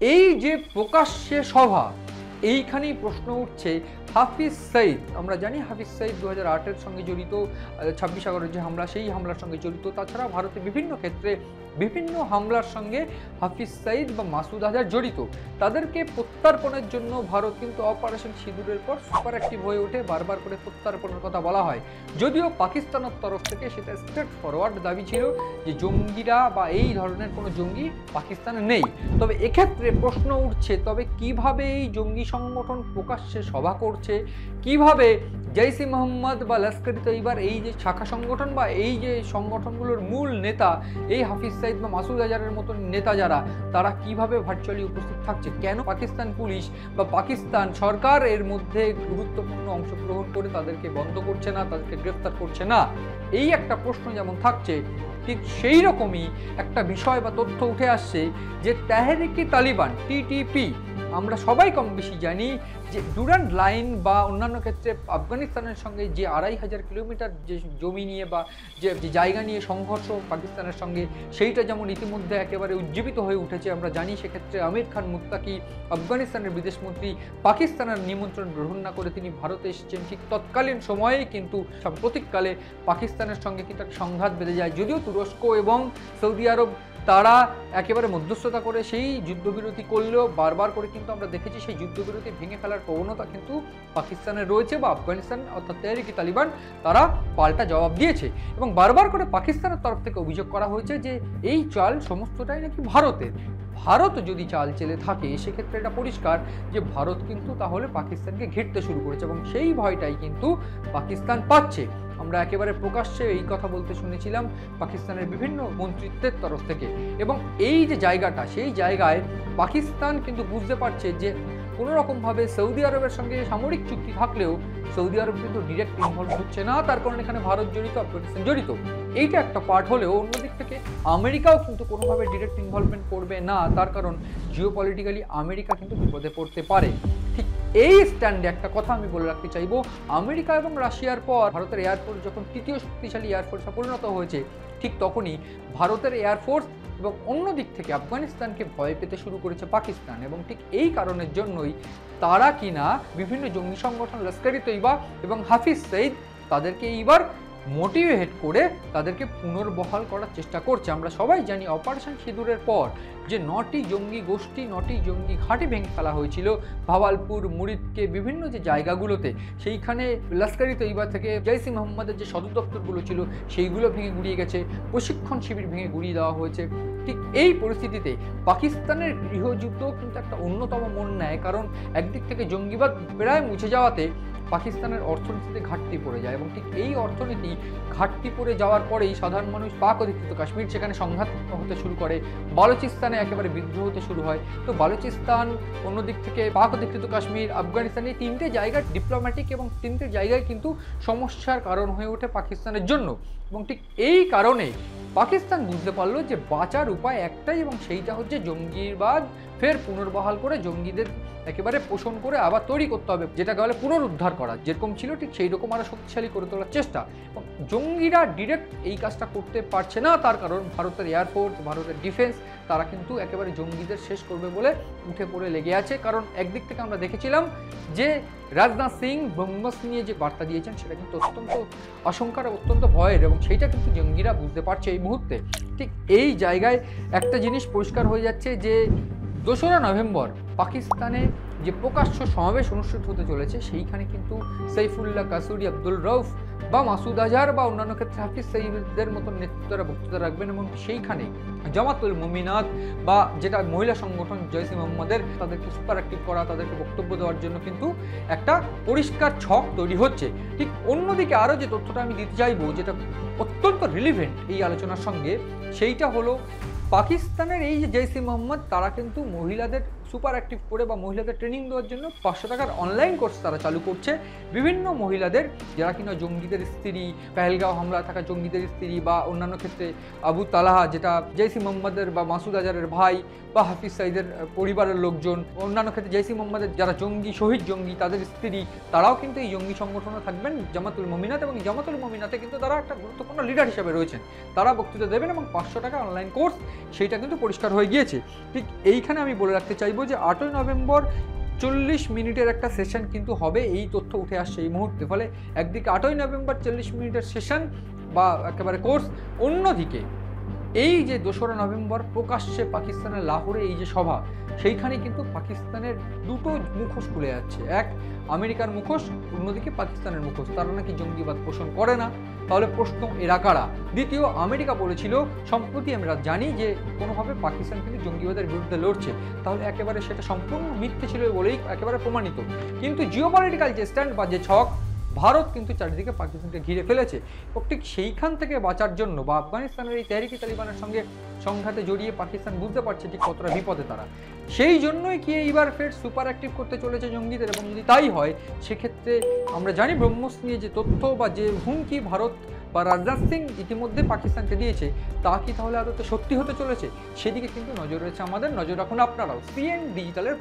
এই যে প্রকাশ্যে সভা, এইখানেই প্রশ্ন উঠছে হাফিজ সঈদ। আমরা জানি হাফিজ সঈদ 2008-এর সঙ্গে জড়িত, 26 আগস্টের যে হামলা, সেই হামলার সঙ্গে জড়িত। তাছাড়া ভারতে বিভিন্ন ক্ষেত্রে বিভিন্ন হামলার সঙ্গে হাফিজ সঈদ বা মাসুদ আজহার জড়িত। তাদেরকে প্রত্যার্পণের জন্য ভারত কিন্তু অপারেশন সিঁদুরের পর সুপার অ্যাক্টিভ হয়ে ওঠে, বারবার করে প্রত্যার্পণের কথা বলা হয়। যদিও পাকিস্তানের তরফ থেকে সেটা স্ট্রেট ফরওয়ার্ড দাবি ছিল যে জঙ্গিরা বা এই ধরনের কোনো জঙ্গি পাকিস্তানে নেই। তবে এক্ষেত্রে প্রশ্ন উঠছে, তবে কিভাবে এই জঙ্গি সংগঠন প্রকাশ্যে সভা করছে, কিভাবে জৈশ ই মোহাম্মদ বা লস্কর ই তৈবার এই যে শাখা সংগঠন বা এই যে সংগঠনগুলোর মূল নেতা এই হাফিজ সঈদ বা মাসুদ আজহারের মতো নেতা যারা, তারা কিভাবে ভার্চুয়ালি উপস্থিত থাকছে, কেন পাকিস্তান পুলিশ বা পাকিস্তান সরকার এর মধ্যে গুরুত্বপূর্ণ অংশগ্রহণ করে তাদেরকে বন্ধ করছে না, তাদেরকে গ্রেফতার করছে না, এই একটা প্রশ্ন যেমন থাকছে, ঠিক সেই রকমই একটা বিষয় বা তথ্য উঠে আসছে যে তেহরিকে তালিবান টিটিপি, আমরা সবাই কম বেশি জানি যে ডুরান্ড লাইন বা অন্যান্য ক্ষেত্রে আফগানিস্তানের সঙ্গে যে 2500 কিলোমিটার যে জমি নিয়ে বা যে জায়গা নিয়ে সংঘর্ষ পাকিস্তানের সঙ্গে, সেইটা যেমন ইতিমধ্যে একেবারে উজ্জীবিত হয়ে উঠেছে। আমরা জানি সেক্ষেত্রে আমির খান মুত্তাকি, আফগানিস্তানের বিদেশমন্ত্রী, পাকিস্তানের নিমন্ত্রণ গ্রহণ না করে তিনি ভারতে এসেছেন। ঠিক তৎকালীন সময়েই কিন্তু সাম্প্রতিককালে পাকিস্তানের সঙ্গে কিন্তু একটা সংঘাত বেঁধে যায়। যদিও তুরস্ক এবং সৌদি আরব তারা একেবারে মধ্যস্থতা করে সেই যুদ্ধবিরতি করলেও বারবার করে কিন্তু আমরা দেখেছি সেই যুদ্ধবিরতি ভেঙে ফেলার প্রবণতা কিন্তু পাকিস্তানের রয়েছে, বা আফগানিস্তান অর্থাৎ তেহরিকে তালিবান তারা পাল্টা জবাব দিয়েছে। এবং বারবার করে পাকিস্তানের তরফ থেকে অভিযোগ করা হয়েছে যে এই চাল সমস্তটাই নাকি ভারতের। ভারত যদি চাল চেলে থাকে সেক্ষেত্রে এটা পরিষ্কার যে ভারত কিন্তু তাহলে পাকিস্তানকে ঘিরতে শুরু করেছে, এবং সেই ভয়টাই কিন্তু পাকিস্তান পাচ্ছে। আমরা একেবারে প্রকাশ্যে এই কথা বলতে শুনেছিলাম পাকিস্তানের বিভিন্ন মন্ত্রিত্বের তরফ থেকে। এবং এই যে জায়গাটা, সেই জায়গায় পাকিস্তান কিন্তু বুঝতে পারছে যে কোনো রকমভাবে সৌদি আরবের সঙ্গে সামরিক চুক্তি থাকলেও সৌদি আরব কিন্তু ডিরেক্ট ইনভলভ হচ্ছে না, তার কারণ এখানে ভারত জড়িত, আফগানিস্তান জড়িত। এইটা একটা পার্ট হলেও অন্যদিক থেকে আমেরিকাও কিন্তু কোনোভাবে ডিরেক্ট ইনভলভমেন্ট করবে না, তার কারণ জিওপলিটিক্যালি আমেরিকা কিন্তু বিপদে পড়তে পারে। ঠিক এই স্ট্যান্ডে একটা কথা আমি বলে রাখতে চাইবো, আমেরিকা এবং রাশিয়ার পর ভারতের এয়ারফোর্স যখন তৃতীয় শক্তিশালী এয়ারফোর্সে পরিণত হয়েছে, ঠিক তখনই ভারতের এয়ারফোর্স এবং অন্য দিক থেকে আফগানিস্তানকে ভয় পেতে শুরু করেছে পাকিস্তান। এবং ঠিক এই কারণের জন্যই তারা কিনা বিভিন্ন জঙ্গি সংগঠন লস্কর ই তৈবা এবং হাফিজ সঈদ তাদেরকে এইবার মোটিভেট করে তাদেরকে পুনর্বহাল করার চেষ্টা করছে। আমরা সবাই জানি অপারেশন সিঁদুরের পর যে 9টি জঙ্গি গোষ্ঠী, 9টি জঙ্গি ঘাঁটি ভেঙে ফেলা হয়েছিল ভাওয়ালপুর, মুরিদকে বিভিন্ন যে জায়গাগুলোতে, সেইখানে লস্কর ই তৈবা থেকে জৈশ ই মোহাম্মদের যে সদর দপ্তরগুলো ছিল সেইগুলো ভেঙে গুড়িয়ে গেছে, প্রশিক্ষণ শিবির ভেঙে গুড়িয়ে দেওয়া হয়েছে। ঠিক এই পরিস্থিতিতে পাকিস্তানের গৃহযুদ্ধ কিন্তু একটা অন্যতম মন নেয়, কারণ একদিক থেকে জঙ্গিবাদ প্রায় মুছে যাওয়াতে পাকিস্তানের অর্থনীতিতে ঘাটতি পড়ে যায়, এবং ঠিক এই অর্থনীতি ঘাটতি পড়ে যাওয়ার পরেই সাধারণ মানুষ পাক অধিকৃত কাশ্মীর সেখানে সংঘাত হতে শুরু করে, বালুচিস্তানে একেবারে বিদ্রোহ হতে শুরু হয়। তো বালুচিস্তান, অন্যদিক থেকে পাক অধিকৃত কাশ্মীর, আফগানিস্তান, এই তিনটে জায়গা ডিপ্লোম্যাটিক এবং তিনটে জায়গায় কিন্তু সমস্যার কারণ হয়ে ওঠে পাকিস্তানের জন্য। এবং ঠিক এই কারণে পাকিস্তান বুঝতে পারলো যে বাঁচার উপায় একটাই, এবং সেইটা হচ্ছে জঙ্গিবাদ ফের পুনর্বহাল করে জঙ্গিদের একেবারে পোষণ করে আবার তৈরি করতে হবে, যেটাকে বলে পুনরুদ্ধার করা, যেরকম ছিল ঠিক সেই রকম আরো শক্তিশালী করে তোলার চেষ্টা। এবং জঙ্গিরা ডিরেক্ট এই কাজটা করতে পারছে না, তার কারণ ভারতের এয়ারফোর্স, ভারতের ডিফেন্স তারা কিন্তু একেবারে জঙ্গিদের শেষ করবে বলে উঠে পড়ে লেগে আছে। কারণ একদিক থেকে আমরা দেখেছিলাম যে রাজনাথ সিং ব্রহ্মস নিয়ে যে বার্তা দিয়েছেন সেটা কিন্তু অত্যন্ত আশঙ্কার, অত্যন্ত ভয়ের, এবং সেইটা কিন্তু জঙ্গিরা বুঝতে পারছে এই মুহূর্তে। ঠিক এই জায়গায় একটা জিনিস পরিষ্কার হয়ে যাচ্ছে যে 2রা নভেম্বর পাকিস্তানে যে প্রকাশ্য সমাবেশ অনুষ্ঠিত হতে চলেছে, সেইখানে কিন্তু সাইফুল্লাহ কাসুরি, আব্দুল রউফ বা মাসুদ আজহার বা অন্যান্য ক্ষেত্রে হাফিজ সঈদের মতন নেতৃত্বরা বক্তৃতা রাখবেন, এবং সেইখানে জামাতুল মুমিনাত বা যেটা মহিলা সংগঠন জৈশ ই মোহাম্মদের, তাদেরকে সুপার অ্যাক্টিভ করা, তাদেরকে বক্তব্য দেওয়ার জন্য কিন্তু একটা পরিষ্কার ছক তৈরি হচ্ছে। ঠিক অন্যদিকে আরও যে তথ্যটা আমি দিতে চাইবো, যেটা অত্যন্ত রিলিভেন্ট এই আলোচনার সঙ্গে, সেইটা হলো পাকিস্তানের এই যে জৈশ ই মোহাম্মদ, তারা কিন্তু মহিলাদের সুপার অ্যাক্টিভ করে বা মহিলাদের ট্রেনিং দেওয়ার জন্য 500 টাকার অনলাইন কোর্স তারা চালু করছে বিভিন্ন মহিলাদের, যারা কিনা জঙ্গিদের স্ত্রী, পেহেলগাঁও হামলা থাকা জঙ্গিদের স্ত্রী, বা অন্যান্য ক্ষেত্রে আবু তালাহা যেটা জৈশ ই মোহাম্মদের বা মাসুদ আজহারের ভাই বা হাফিজ সঈদের পরিবারের লোকজন, অন্যান্য ক্ষেত্রে জৈশ ই মোহাম্মদের যারা জঙ্গি, শহীদ জঙ্গি, তাদের স্ত্রী, তারাও কিন্তু এই জঙ্গি সংগঠনে থাকবেন জামাতুল মুমিনাত, এবং জামাতুল মুমিনাতে কিন্তু তারা একটা গুরুত্বপূর্ণ লিডার হিসেবে রয়েছেন। তারা বক্তৃতা দেবেন এবং 500 টাকা অনলাইন কোর্স, সেইটা কিন্তু পরিষ্কার হয়ে গিয়েছে। ঠিক এইখানে আমি বলে রাখতে চাইবো যে 8ই নভেম্বর 40 মিনিটের একটা সেশন কিন্তু হবে, এই তথ্য উঠে আসছে এই মুহূর্তে। ফলে একদিকে 8ই নভেম্বর 40 মিনিটের সেশন বা একেবারে কোর্স, অন্যদিকে এই যে 2রা নভেম্বর প্রকাশ্যে পাকিস্তানের লাহোরে এই যে সভা, সেইখানে কিন্তু পাকিস্তানের দুটো মুখোশ খুলে যাচ্ছে। এক আমেরিকার মুখোশ, অন্যদিকে পাকিস্তানের মুখোশ। তারা নাকি জঙ্গিবাদ পোষণ করে না। তাহলে প্রশ্ন এরা কারা? দ্বিতীয়, আমেরিকা বলেছিল সম্প্রতি আমরা জানি যে কোনোভাবে পাকিস্তান কিন্তু জঙ্গিবাদের বিরুদ্ধে লড়ছে। তাহলে একেবারে সেটা সম্পূর্ণ মিথ্যে ছিল বলেই একেবারে প্রমাণিত। কিন্তু জিওপলিটিক্যাল যে স্ট্যান্ড বা যে ছক, ভারত কিন্তু চারিদিকে পাকিস্তানকে ঘিরে ফেলেছে। ঠিক সেইখান থেকে বাঁচার জন্য বা আফগানিস্তানের এই তেহরিকে তালিবানের সঙ্গে সংঘাতে জড়িয়ে পাকিস্তান বুঝতে পারছে যে কতটা বিপদে তারা। সেই জন্যই কি এইবার ফের সুপার অ্যাক্টিভ করতে চলেছে জঙ্গিদের। এবং যদি তাই হয় সেক্ষেত্রে আমরা জানি ব্রহ্মস নিয়ে যে তথ্য বা যে হুমকি ভারত বা রাজনাথ সিং ইতিমধ্যে পাকিস্তানকে দিয়েছে, তা কি তাহলে আদতে সত্যি হতে চলেছে? সেদিকে কিন্তু নজর রয়েছে আমাদের। নজর রাখুন আপনারাও সিএন ডিজিটালের।